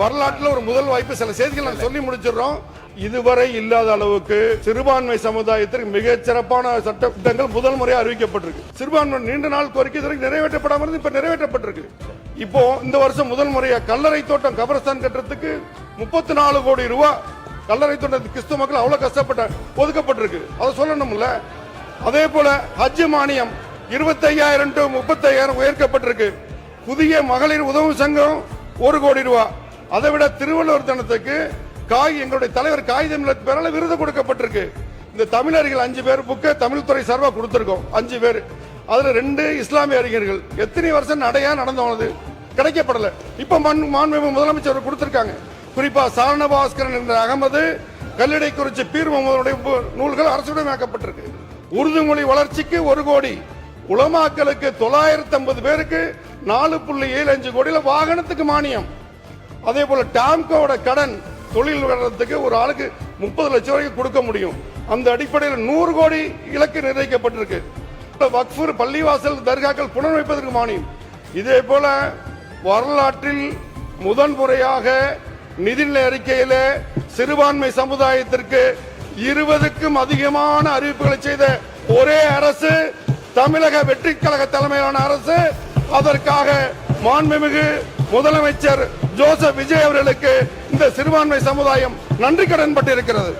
வரலாற்றில் ஒரு முதல் வாய்ப்பு. சில செய்திகள் நாங்கள் சொல்லி முடிச்சிடறோம். இதுவரை இல்லாத அளவுக்கு சிறுபான்மை சமுதாயத்திற்கு மிகச் சிறப்பான சட்ட திட்டங்கள் முதல் முறையாக அறிவிக்கப்பட்டிருக்கு. சிறுபான்மை நீண்ட நாள் கோரிக்கை நிறைவேற்றப்படாமல் இப்ப நிறைவேற்றப்பட்டிருக்கு. இப்போ இந்த வருஷம் முதல் முறையா கல்லறை தோட்டம் கபரஸ்தான் கட்டுறதுக்கு 34 கோடி ரூபாய் கல்லறை தோட்டம் கிறிஸ்துவ மக்கள் அவ்வளவு கஷ்டப்பட்ட ஒதுக்கப்பட்டிருக்கு. அதை சொல்லணும்ல. அதே போல ஹஜ் மானியம் 25,000 to 35,000 உயர்த்தப்பட்டிருக்கு. புதிய மகளிர் உதவி சங்கம் 1 கோடி ரூபாய். அதை விட திருவள்ளுவர் தினத்துக்கு எங்களுடைய தலைவர் காகிதம் பேரால விருது கொடுக்கப்பட்டிருக்கு. இந்த தமிழர்கள் 5 பேர் புக்க தமிழ் துறை சார்பா கொடுத்திருக்கோம். 5 பேர், அதுல 2 இஸ்லாமிய அறிஞர்கள். எத்தனை வருஷம் நடையா நடந்தது கிடைக்கப்படல. இப்ப மாண்புமிகு முதலமைச்சர் கொடுத்திருக்காங்க. குறிப்பா சாரணபாஸ்கரன் என்ற அகமது, கல்லிடைக்குறிச்சி பீர் முகமதுடைய நூல்கள் அரசுடைமையாக்கப்பட்டிருக்கு. உருது மொழி வளர்ச்சிக்கு 1 கோடி, உலமாக்களுக்கு 950 பேருக்கு 4.75 கோடியில வாகனத்துக்கு மானியம். அதே போல டாம்கோட கடன் தொழில் வளர்றதுக்கு ஒரு ஆளுக்கு 30 லட்சம் வரைக்கும் கொடுக்க முடியும். அந்த அடிப்படையில் 100 கோடி இலக்கு நிர்ணயிக்கப்பட்டிருக்கு. வக்ஃபு, பள்ளிவாசல், தர்காக்கள் புனரமைப்பதற்கு மானியம். இதே போல வரலாற்றில் முதன் முறையாக நிதிநிலை அறிக்கையில சிறுபான்மை சமுதாயத்திற்கு 20க்கும் அதிகமான அறிவிப்புகளை செய்த ஒரே அரசு தமிழக வெற்றி கழக தலைமையிலான அரசு. அதற்காக மாண்புமிகு முதலமைச்சர் ஜோசப் விஜய் அவர்களுக்கு இந்த சிறுபான்மை சமுதாயம் நன்றி கடன் பட்டிருக்கிறது.